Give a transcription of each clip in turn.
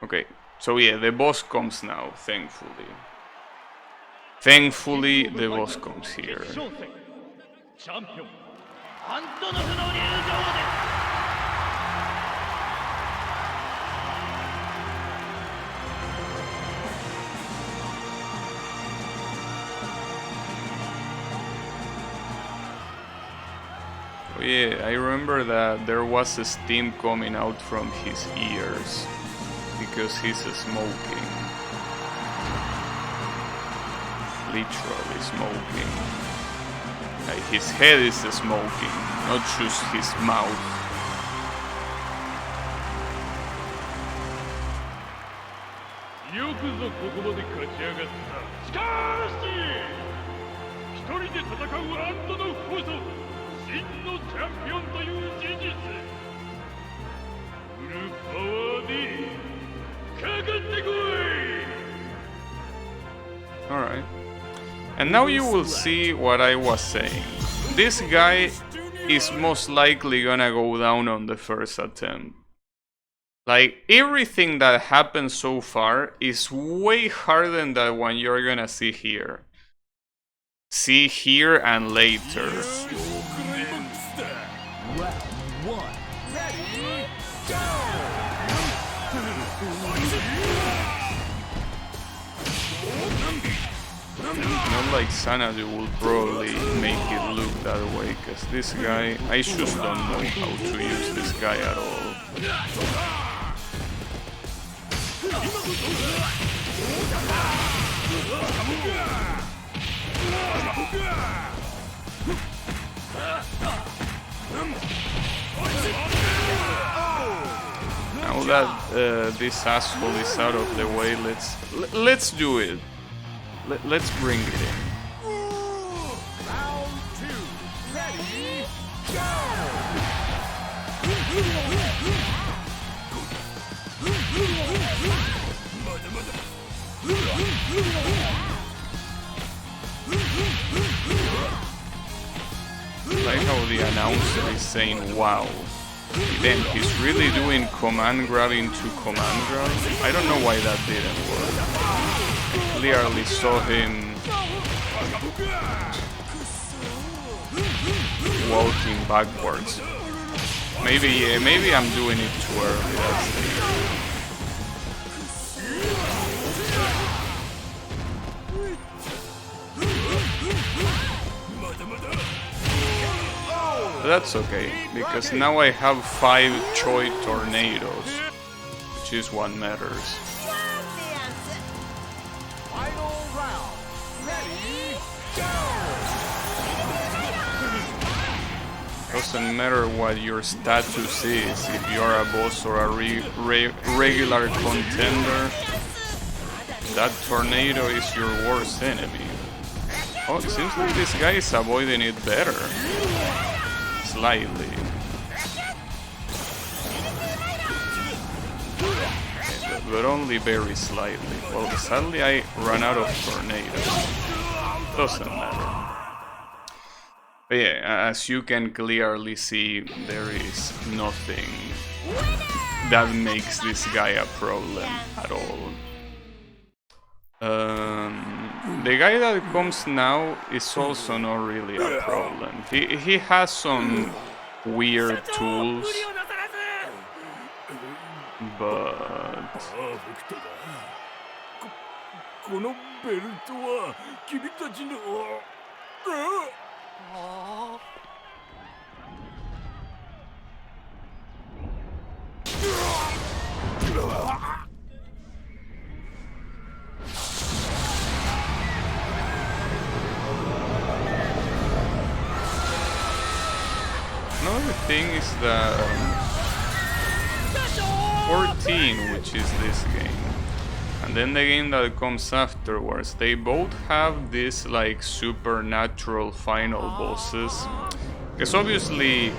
Okay, so yeah, the boss comes now, thankfully. Thankfully, the boss comes here. Oh yeah, I remember that there was a steam coming out from his ears because he's smoking. Literally smoking. Like his head is smoking, not just his mouth. Alright. And now you will see what I was saying. This guy is most likely gonna go down on the first attempt. Like, everything that happened so far is way harder than what you're gonna see here. See here and later. Not like Sanadu will probably make it look that way, because this guy, I just don't know how to use this guy at all. Now that this asshole is out of the way, let's do it. Let's bring it in. Round 2, ready, go! Like how the announcer is saying wow. Then he's really doing command grab into command grab. I don't know why that didn't work. I clearly saw him walking backwards. Maybe I'm doing it too early. That's okay, because now I have 5 Choi tornadoes, which is what matters. Final round, ready, go! Doesn't matter what your status is, if you're a boss or a regular contender, that tornado is your worst enemy. Oh, it seems like this guy is avoiding it better. Slightly. But only very slightly. Well, sadly I ran out of tornadoes. Doesn't matter. But yeah, as you can clearly see, there is nothing that makes this guy a problem at all. The guy that comes now is also not really a problem. He has some weird tools, but another thing is that 14, which is this game, and then the game that comes afterwards, they both have this like supernatural final bosses. Because obviously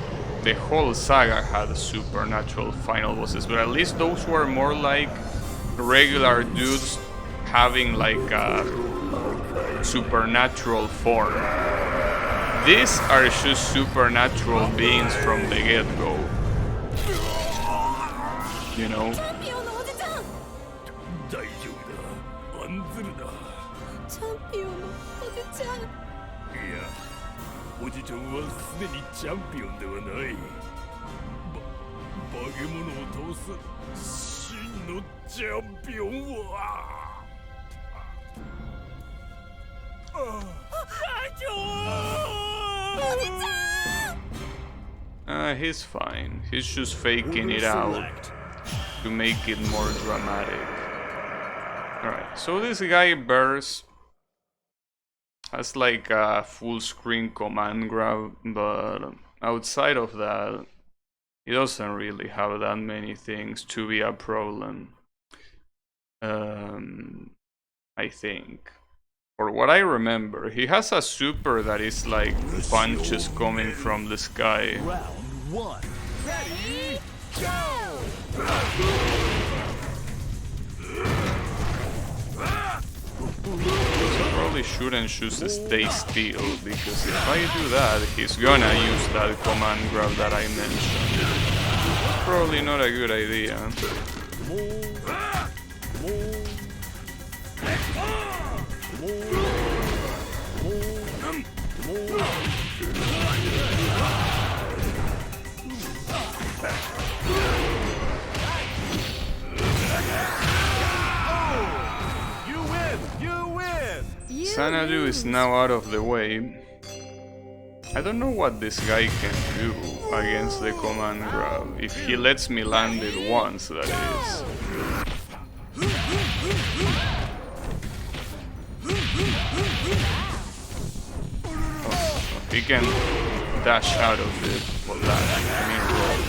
the whole saga had supernatural final bosses, but at least those were more like regular dudes having like a supernatural form. These are just supernatural beings from the get-go. You know? 大丈夫だ。案ずるな。チャンピオンのおじちゃん。いや、おじちゃんはすでにチャンピオンではない。化け物を倒す真のチャンピオンは。He's fine. He's just faking it out to make it more dramatic. Alright, so this guy Bears has like a full screen command grab, but outside of that, he doesn't really have that many things to be a problem. I think. For what I remember, he has a super that is like punches coming from the sky. Round one. Ready, go! So probably shouldn't choose stay still, because if I do that, he's gonna use that command grab that I mentioned. It's probably not a good idea. You win! You win! Xanadu is now out of the way. I don't know what this guy can do against the command grab, if he lets me land it once, that is. Oh, he can dash out of it. Well, dash, I mean roll.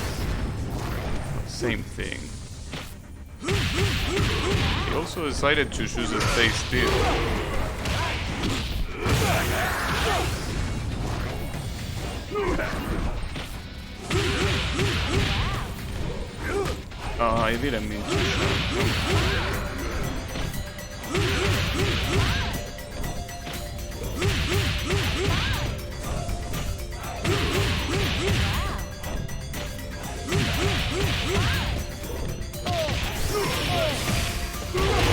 Same thing. He also decided to choose a stay still. Oh, I didn't mean to shoot.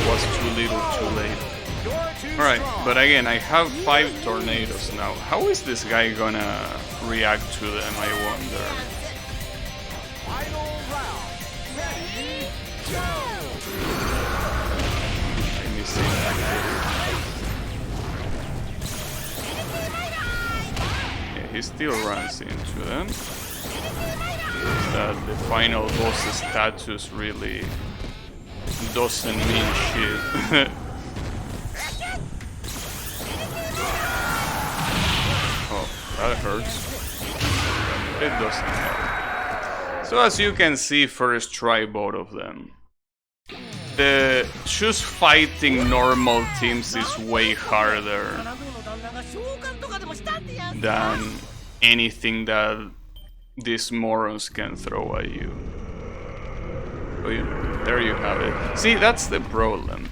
Was too little too late. Alright, but again, I have 5 tornadoes now. How is this guy gonna react to them, I wonder? Final round. Ready, go! I missed it. Yeah, he still runs into them. That the final boss status really doesn't mean shit. Oh, that hurts. It doesn't help. So as you can see, first try both of them. Just fighting normal teams is way harder than anything that these morons can throw at you. Oh, yeah, there you have it. See, that's the problem.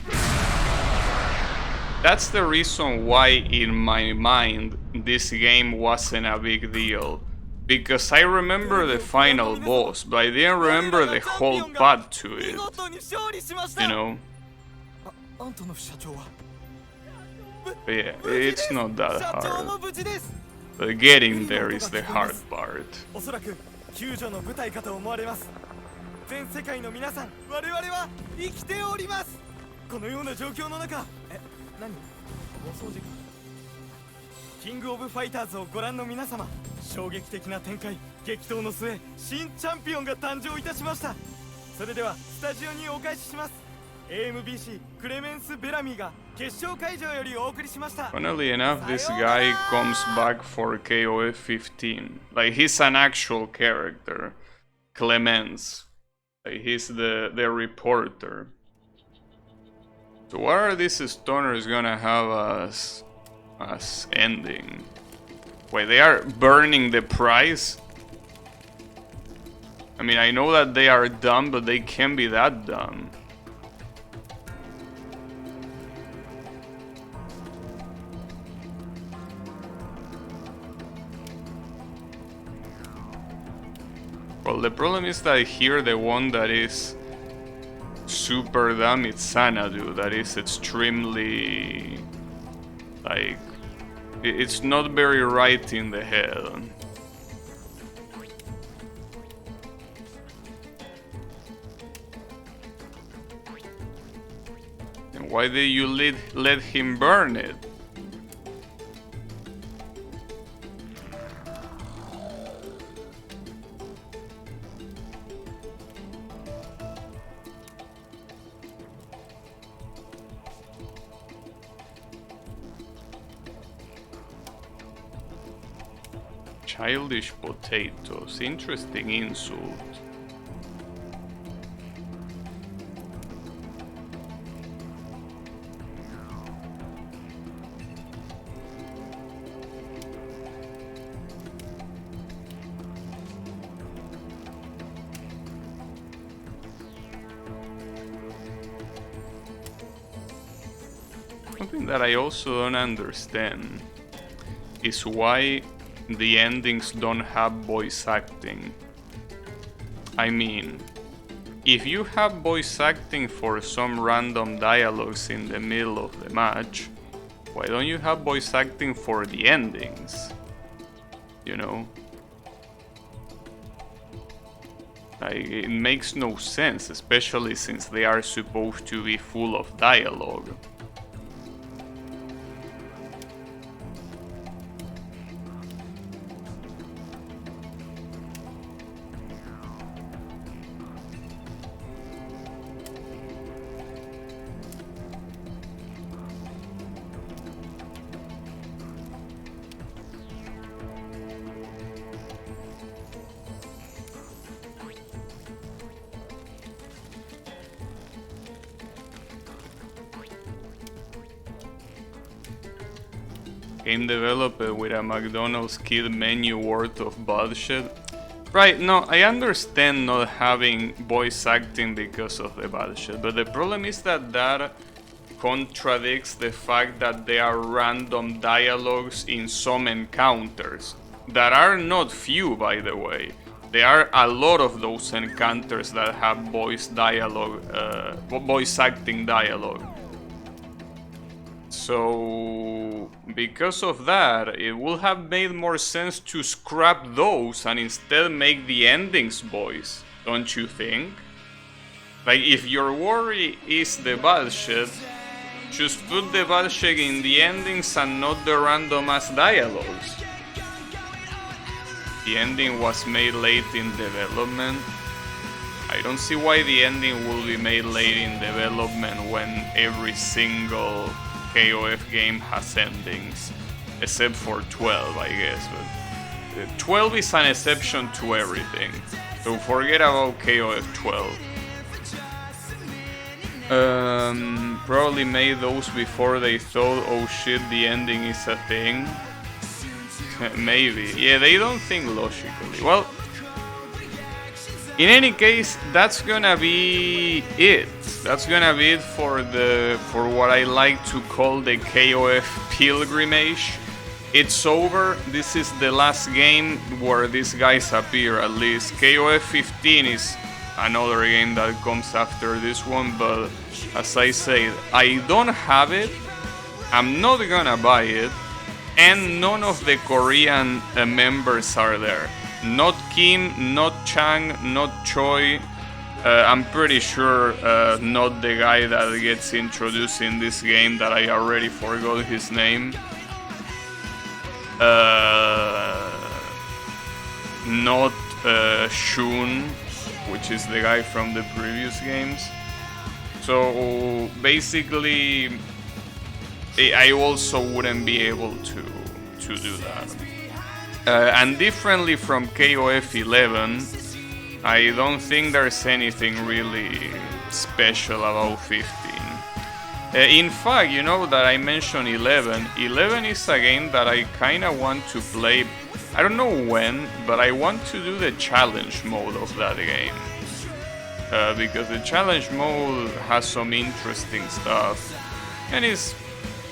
That's the reason why in my mind this game wasn't a big deal. Because I remember the final boss, but I didn't remember the whole path to it. You know? But yeah, it's not that hard. But getting there is the hard part. 全世界の皆さん、我々は生きております。このような状況の中、何？お掃除か。キングオブファイターズをご覧の皆様、衝撃的な展開、激闘の末、新チャンピオンが誕生いたしました。それではスタジオにお返しします。AMBC クレメンス・ベラミーが決勝会場よりお送りしました。Funnily enough, this guy comes back for KoF 15. Like, he's an actual character. Clemens. He's the reporter. So what are these stoners gonna have as ending? Wait, they are burning the prize? I mean, I know that they are dumb, but they can't be that dumb. Well, the problem is that here the one that is super damage Xanadu that is extremely, like, it's not very right in the head. And why did you let him burn it? Childish potatoes. Interesting insult. Something that I also don't understand is why the endings don't have voice acting. I mean, if you have voice acting for some random dialogues in the middle of the match, why don't you have voice acting for the endings? You know? Like, it makes no sense, especially since they are supposed to be full of dialogue. Game developed with a McDonald's kid menu worth of bullshit. Right, no, I understand not having voice acting because of the bullshit, but the problem is that that contradicts the fact that there are random dialogues in some encounters. That are not few, by the way. There are a lot of those encounters that have voice acting dialogue. So, because of that, it would have made more sense to scrap those and instead make the endings voice, don't you think? Like, if your worry is the bullshit, just put the bullshit in the endings and not the random ass dialogues. The ending was made late in development. I don't see why the ending will be made late in development when every single KoF game has endings, except for 12, I guess, but 12 is an exception to everything, so forget about KoF 12. Probably made those before they thought, oh shit, the ending is a thing. Maybe, yeah, they don't think logically. Well, in any case, that's gonna be it. That's gonna be it for what I like to call the KoF pilgrimage. It's over. This is the last game where these guys appear, at least. KoF 15 is another game that comes after this one, but as I said, I don't have it. I'm not gonna buy it, and none of the Korean members are there. Not Kim, not Chang, not Choi. I'm pretty sure not the guy that gets introduced in this game that I already forgot his name. Not Shun, which is the guy from the previous games. So basically, I also wouldn't be able to do that. And differently from KoF 11, I don't think there's anything really special about 15. In fact, you know that I mentioned 11. 11 is a game that I kinda want to play. I don't know when, but I want to do the challenge mode of that game. Because the challenge mode has some interesting stuff. And it's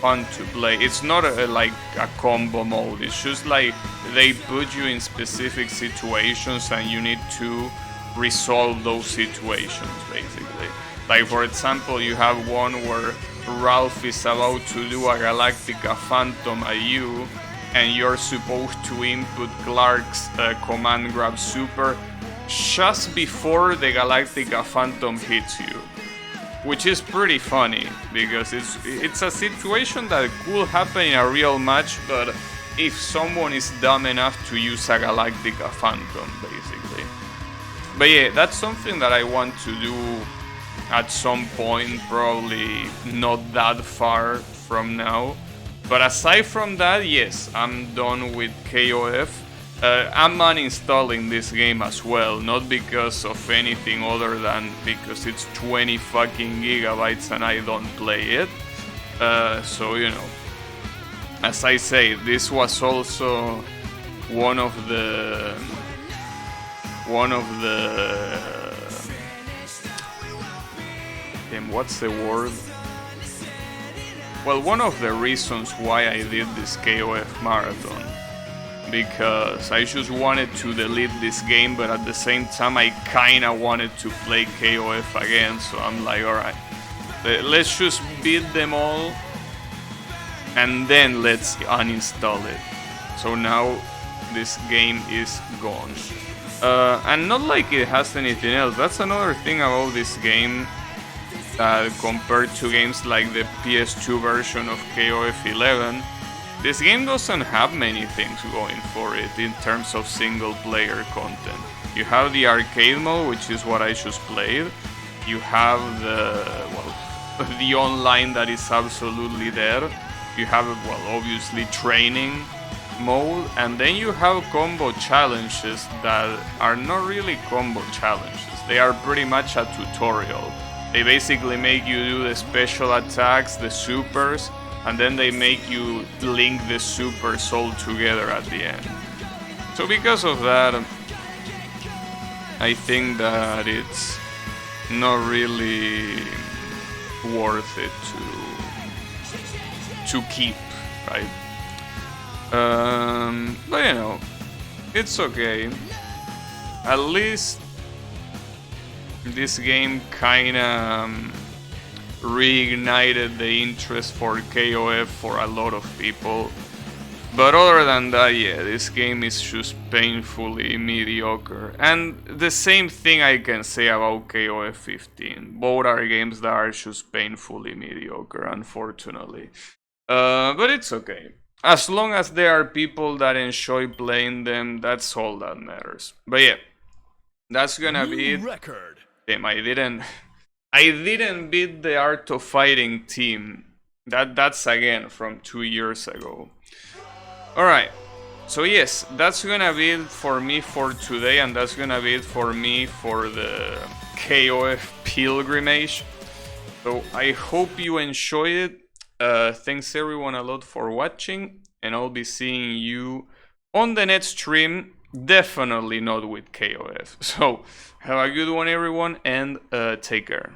fun to play. It's not like a combo mode. It's just like they put you in specific situations and you need to resolve those situations, basically. Like for example, you have one where Ralph is about to do a Galactica Phantom at you, and you're supposed to input Clark's command grab super just before the Galactica Phantom hits you. Which is pretty funny, because it's a situation that could happen in a real match, but if someone is dumb enough to use a Galactica Phantom, basically. But yeah, that's something that I want to do at some point, probably not that far from now. But aside from that, yes, I'm done with KoF. I'm uninstalling this game as well, not because of anything other than because it's 20 fucking gigabytes and I don't play it. So, you know, as I say, this was also one of the what's the word? Well, one of the reasons why I did this KoF marathon, because I just wanted to delete this game, but at the same time I kinda wanted to play KoF again, so I'm like, alright, let's just beat them all and then let's uninstall it. So now this game is gone. And not like it has anything else. That's another thing about this game, compared to games like the PS2 version of KoF 11. This game doesn't have many things going for it in terms of single player content. You have the arcade mode, which is what I just played. You have the online that is absolutely there. You have, well, obviously training mode, and then you have combo challenges that are not really combo challenges. They are pretty much a tutorial. They basically make you do the special attacks, the supers, and then they make you link the supers all together at the end. So because of that, I think that it's not really worth it to keep, right? But you know, it's okay. At least this game kinda reignited the interest for KoF for a lot of people. But other than that, yeah, this game is just painfully mediocre. And the same thing I can say about KoF 15. Both are games that are just painfully mediocre, unfortunately. But it's okay. As long as there are people that enjoy playing them, that's all that matters. But yeah, that's gonna be it. Record. Damn, I didn't beat the Art of Fighting team. That's again from 2 years ago. Alright, so yes, that's gonna be it for me for today, and that's gonna be it for me for the KoF pilgrimage. So I hope you enjoyed it. Thanks everyone a lot for watching, and I'll be seeing you on the next stream. Definitely not with KoF. So have a good one everyone, and take care.